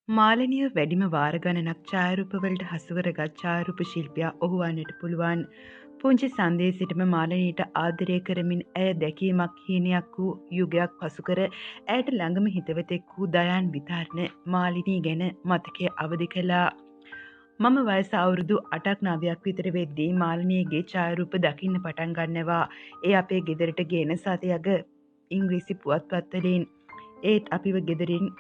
මාලනිය වැඩිම වාර ගණනක් ඡායාරූපවලට හසුකරගත් ඡායාරූප ශිල්පියා ඔහු වන්නට පුළුවන්. පුංචි සන්දේ සිටම මාලනීට ආදරය කරමින් ඇය දැකීමක් හීනයක් වූ යුගයක් පසුකර ඇයට ළඟම හිතවතෙක් වූ දයාන් විතාරණ මාලිනී ගැන මතකය අවදි කළා. මම වයස අවුරුදු 8ක් 9ක් විතර වෙද්දී මාලනීගේ ඡායාරූප දකින්න පටන් ගන්නවා. ඒ අපේ ගෙදරට ගේන සතියක ඉංග්‍රීසි පුවත්පත්වලින්. ඒත් අපිව ගෙදරින්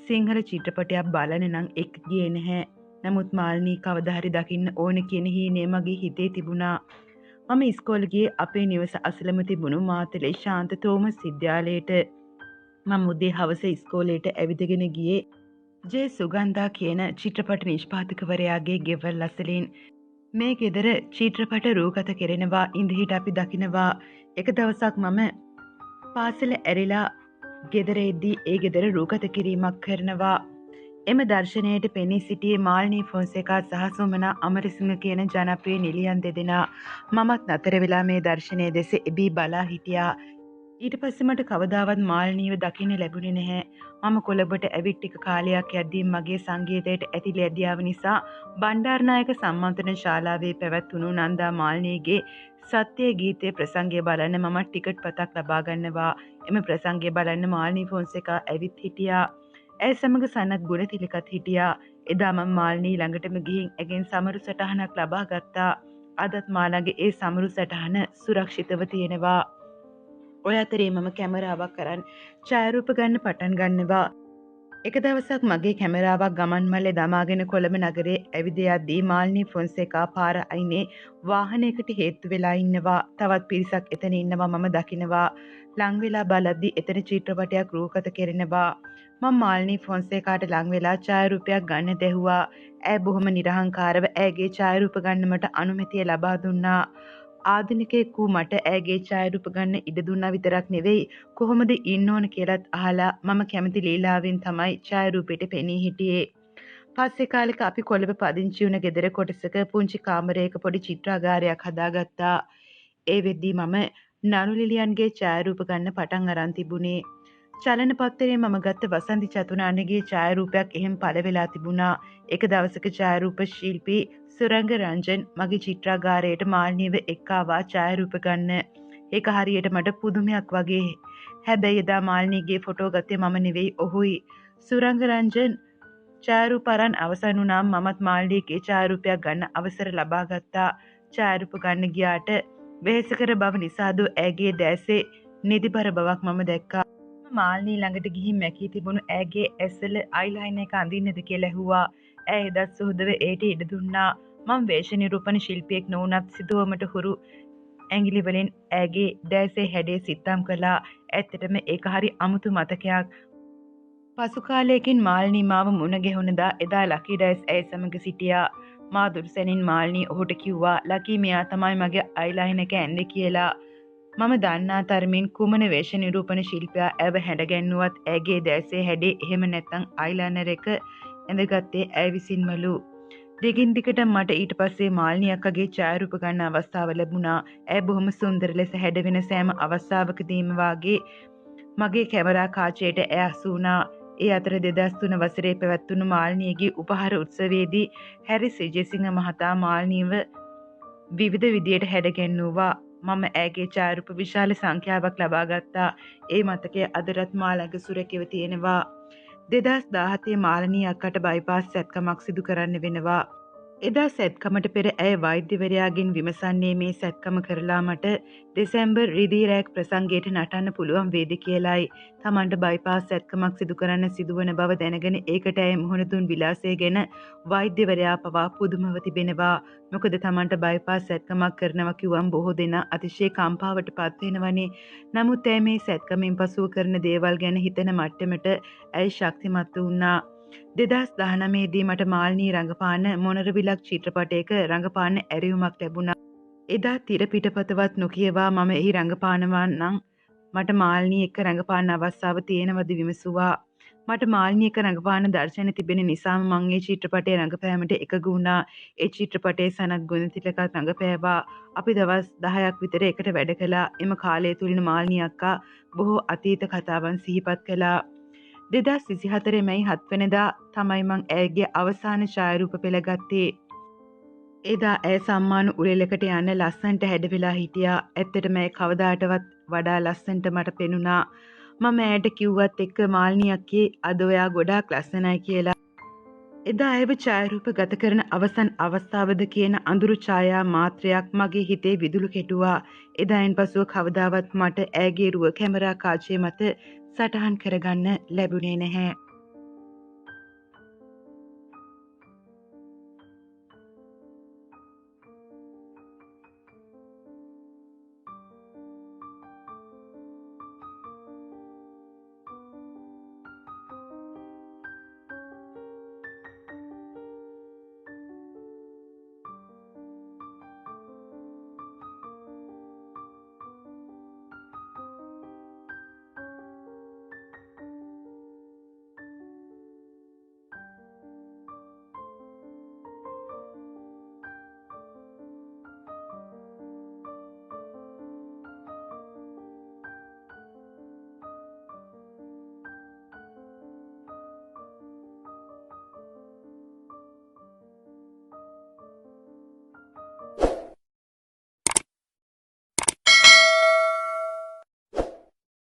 සිංහල චිත්‍රපටයක් බලන්න නම් එක් ගියේ නැහැ. නමුත් මාලිනී කවදා හරි දකින්න ඕන කියන හීනය මගේ හිතේ තිබුණා. මම ඉස්කෝලේ ගියේ අපේ නිවස අසලම තිබුණු මාතලේ ශාන්ත තෝමස් විද්‍යාලයට. මම උදේ හවස ඉස්කෝලේට ඇවිදගෙන ගියේ ජේ සුගන්ධා කියන චිත්‍රපට නිෂ්පාදකවරයාගේ ගෙවල් අසලින්. මේ ගෙදර චිත්‍රපට රූගත කෙරෙනවා ඉඳහිට අපි දකිනවා. එක දවසක් මම පාසල ඇරිලා ගෙදර එද්දී ඒ ගෙදර රූගත කිරීමක් කරනවා. එම දර්ශනයට පෙනී සිටියේ මාලිනී ෆොන්සේකා සහ සුමනා අමරසිංහ කියන ජනප්‍රිය නිලියන් දෙදෙනා. මමත් නතර වෙලා මේ දර්ශනය දෙස එබී බලා හිටියා. ඊට පස්සේ මට කවදාවත් මාලිනීව දකින්න ලැබුණේ නැහැ. මම කොළඹට ඇවිත් ටික කාලයක් යද්දී මගේ සංගීතයට ඇති ලැබියාව නිසා බණ්ඩාරනායක සම්මන්ත්‍රණ ශාලාවේ පැවැත්වුණු නන්දා මාලිනීගේ සත්‍ය ගීතයේ ප්‍රසංගය බලන්න මම ටිකට් පතක් ලබා ගන්නවා. එම ප්‍රසංගය බලන්න මාලිනී ෆොන්සේකා ඇවිත් හිටියා. ඇය සමග සනත් ගුණතිලකත් හිටියා. එදා මම මාලිනී ළඟටම ගිහින් ඇගෙන් සමරු සටහනක් ලබා ගත්තා. අදත් මා ළඟ ඒ සමරු සටහන සුරක්ෂිතව තියෙනවා. ඔය අතරේ මම කැමරාවක් අරන් ඡායාරූප ගන්න පටන් ගන්නවා. එක දවසක් මගේ කැමරාවක් ගමන් මල්ලේ දමාගෙන කොළඹ නගරේ ඇවිද යද්දී මාලිනී ෆොන්සේකා පාර අයිනේ වාහනයකට හේතු වෙලා ඉන්නවා. තවත් පිරිසක් එතන ඉන්නවා මම දකිනවා. ලං වෙලා බලද්දී එතන චිත්‍රපටයක් රූගත කෙරෙනවා. මම මාලිනී ෆොන්සේකාට ලං වෙලා ඡායාරූපයක් ගන්න දැහුවා. ඇය බොහොම නිර්හංකාරව ඇයගේ ඡායාරූප ගන්න මට අනුමැතිය ලබා දුන්නා. ආධුනිකයෙක් වූ මට ඇයගේ ඡායාරූප ගන්න ඉඩ දුන්නා විතරක් නෙවෙයි කොහොමද ඉන්න ඕන කියලාත් අහලා මම කැමති ලීලාවෙන් තමයි ඡායාරූපෙට පෙනී හිටියේ. පස්සේ කාලෙක අපි කොළඹ පදිංචි වුණ ගෙදර කොටසක පුංචි කාමරයක පොඩි චිත්‍රාගාරයක් හදාගත්තා. ඒ වෙද්දී මම නනු ලිලියන්ගේ ඡායාරූප ගන්න පටන් අරන් තිබුණේ. චලන පත්තරේ මම ගත්ත වසන්ති චතුනාණගේ ඡායාරූපයක් එහෙම පළ වෙලා තිබුණා. එක දවසක ඡායාරූප ශිල්පී සුරංග රංජන් මගේ චිත්‍රාගාරයට මාලිනීව එක්කාවා ඡායාරූප ගන්න. ඒක හරියට මට පුදුමයක් වගේ. හැබැයි එදා මාලිනීගේ ෆොටෝ ගත්තේ මම නෙවෙයි ඔහුයි. සුරංග රංජන් ඡායාරූප අරන් අවසන් වුණාම මමත් මාලිනීගේ ඡායාරූපයක් ගන්න අවසර ලබා ගත්තා. ඡායාරූප ගන්න ගියාට වෙහෙසකර බව නිසාද ඇගේ දැසේ නිදිබර බවක් මම දැක්කා. මාලිනී ළඟට ගිහින් මැකී තිබුණු ඇගේ ඇස්වල අයිලයිනර් එක අඳින්නද කියලා ඇහුවා. ඇය එදත් සුහුදව ඒට ඉඩ දුන්නා. මම වේශ නිරූපණ ශිල්පියෙක් නොවුනත් සිතුවමට හුරු ඇඟිලි වලින් ඇගේ දැසේ හැඩේ සිත්තම් කළා. ඇත්තටම ඒක හරි අමුතු මතකයක්. පසු කාලයකින් මාලිනී මාව මුණ ගැහුණදා එදා ලකී ඩයස් ඇය සමග සිටියා. මා දුර්සැනින් මාලිනී ඔහුට කිව්වා ලකී මෙයා තමයි මගේ අයිලයිනර් එක ඇන්දේ කියලා. මම දන්නා තරමින් කුමන වේශ නිරූපණ ශිල්පියා ඇව හැඩගැන්නුවත් ඇගේ දැසේ හැඩේ එහෙම නැත්නම් අයිලයිනර් එක ඇඳගත්තේ ඇය විසින්මලු. දිගින් දිගට මට ඊට පස්සේ මාලිනී අක්කගේ ඡායාරූප ගන්න අවස්ථාව ලැබුණා. ඇය බොහොම සුන්දර ලෙස හැඩවෙන සෑම අවස්ථාවකදීම වාගේ මගේ කැමරා කාචයට ඇය අසු වුණා. ඒ අතර 2003 වසරේ පැවැත්වුණු මාලිනීගේ උපහාර උත්සවයේදී හැරිස් විජේසිංහ මහතා මාලිනීව විවිධ විදියට හැඩගැන්වුවා. මම ඇගේ ඡායාරූප විශාල සංඛ්‍යාවක් ලබා ගත්තා. ඒ මතකය අදටත් මා ළඟ සුරැකිව තියෙනවා. 2017 මාලිනී අක්කට බයිපාස් සැත්කමක් සිදු කරන්න වෙනවා. එදා සැත්කමට පෙර ඇය වෛද්‍යවරයාගෙන් විමසන්නේ මේ සැත්කම කරලා මට දෙසැම්බර් රිදී රැක් ප්‍රසංගයට නටන්න පුළුවන් වේද කියලායි. තමන්ට බයිපාස් සැත්කමක් සිදු කරන්න සිදුවන බව දැනගෙන ඒකට ඇය මුහුණ දුන් විලාසය ගැන වෛද්‍යවරයා පවා පුදුමව තිබෙනවා. මොකද තමන්ට බයිපාස් සැත්කමක් කරනවා කිව්වම් බොහෝ දෙනා අතිශය කම්පාවට පත් වෙනවනේ. නමුත් ඇය මේ සැත්කමෙන් පසුව කරන දේවල් ගැන හිතන මට්ටමට ඇය ශක්තිමත් වුණා. 2019 දී මට මාලිනී රංගපාන මොනරවිලක් චිත්‍රපටයක රංගපාන ඇරියුමක් ලැබුණා. එදා තිර පිටපතවත් නොකියවා මම එහි රංගපානවා නම් මට මාලිනී එක්ක රංගපාන අවස්ථාව තියෙනවද විමසුවා. මට මාලිනී එක්ක රංගපාන දර්ශන තිබෙන නිසාම මං ඒ චිත්‍රපටයේ රංගපෑමට එකග වුණා. ඒ චිත්‍රපටයේ සනත් ගුණතිලකත් රංගපෑවා. අපි දවස් 10ක් විතර එකට වැඩ කළා. එම කාලය තුලින් මාලිනී අක්කා බොහෝ අතීත කතාවන් සිහිපත් කළා. 2024 මැයි 7 වෙනිදා තමයි මං ඇයගේ අවසාන ඡායාරූප පෙළගත්තේ. එදා ඇය සම්මාන උළෙලකට යන්න ලස්සන්ට හැඩවෙලා හිටියා. ඇත්තටම ඇය කවදාටවත් වඩා ලස්සන්ට මට පෙනුණා. මම ඇයට කිව්වත් එක්ක මාල්නි අක්කේ අද ඔයා ගොඩාක් ලස්සනයි කියලා. එදා ඇයව ඡායාරූප ගත කරන අවසන් අවස්ථාවද කියන අඳුරු ඡායා මාත්‍රයක් මගේ හිතේ විදුලි කෙටුවා. එදායින් පසුව කවදාවත් මට ඇයගේ රුව කැමරා කාචය මත සටහන් කරගන්න ලැබුණේ නැහැ.